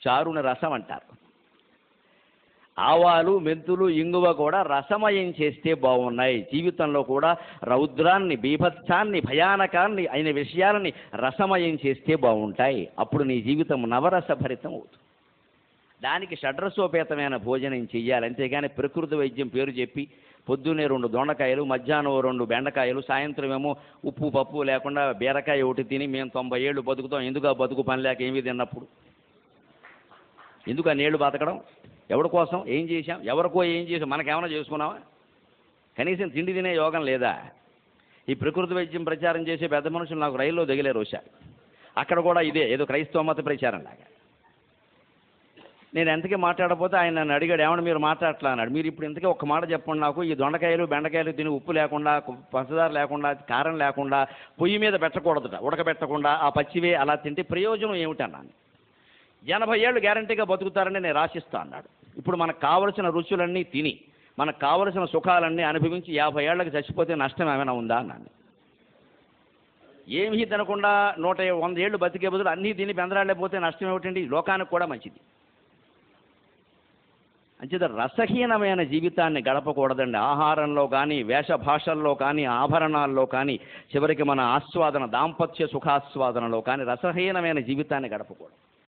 చారుని రసం అంటారు. ఆవాలు, మెంతులు, ఇంగువ కూడా రసమయం చేస్తే బాగున్నాయి. జీవితంలో కూడా రౌద్రాన్ని, బీభత్సాన్ని, భయానకాన్ని అయిన విషయాలని రసమయం చేస్తే బాగుంటాయి. అప్పుడు నీ జీవితం నవరసభరితం అవుతుంది. దానికి షడ్రసోపేతమైన భోజనం చెయ్యాలి. అంతేగాని ప్రకృతి వైద్యం పేరు చెప్పి పొద్దున్నే 2 దొండకాయలు, మధ్యాహ్నం 2 బెండకాయలు, సాయంత్రం ఏమో ఉప్పు పప్పు లేకుండా బీరకాయ ఒకటి తిని మేము 90 ఏళ్ళు బతుకుతాం. ఎందుకు ఆ బతుకు పని లేక ఏమీ తిన్నప్పుడు? ఎందుకు ఆ నేళ్ళు బతకడం? ఎవరి కోసం ఏం చేశాం? ఎవరికో ఏం చేసాం? మనకేమైనా చేసుకున్నావా? కనీసం తిండి తినే యోగం లేదా? ఈ ప్రకృతి వైద్యం ప్రచారం చేసే పెద్ద మనుషులు నాకు రైల్లో దిగలేరు వచ్చా. అక్కడ కూడా ఇదే ఏదో క్రైస్తవ మత ప్రచారం లాగా. నేను ఎంతకీ మాట్లాడకపోతే ఆయన నన్ను అడిగాడు, ఏమన్నా మీరు మాట్లాడట్లా అన్నాడు. మీరు ఇప్పుడు ఇంతకీ ఒక్క మాట చెప్పండి నాకు, ఈ దొండకాయలు బెండకాయలు తిని ఉప్పు లేకుండా, పంచదార లేకుండా, కారం లేకుండా, పొయ్యి మీద పెట్టకూడదుట, ఉడకబెట్టకుండా ఆ పచ్చివే అలా తింటే ప్రయోజనం ఏమిటన్నాను. 80 ఏళ్ళు గ్యారంటీగా బతుకుతారని నేను రాసిస్తా అన్నాడు. ఇప్పుడు మనకు కావలసిన రుచులన్నీ తిని, మనకు కావలసిన సుఖాలన్నీ అనుభవించి 50 ఏళ్ళకి చచ్చిపోతే నష్టం ఏమైనా ఉందా అన్నాను. ఏమీ తినకుండా 100 ఏళ్ళు బతికే బదులు అన్నీ తిని బెందరాళ్ళపోతే నష్టం ఏమిటండి? లోకానికి కూడా మంచిది. అంచేత రసహీనమైన జీవితాన్ని గడపకూడదండి. ఆహారంలో కానీ, వేషభాషల్లో కానీ, ఆభరణాల్లో కానీ, చివరికి మన ఆస్వాదన, దాంపత్య సుఖాస్వాదనలో కానీ రసహీనమైన జీవితాన్ని గడపకూడదు.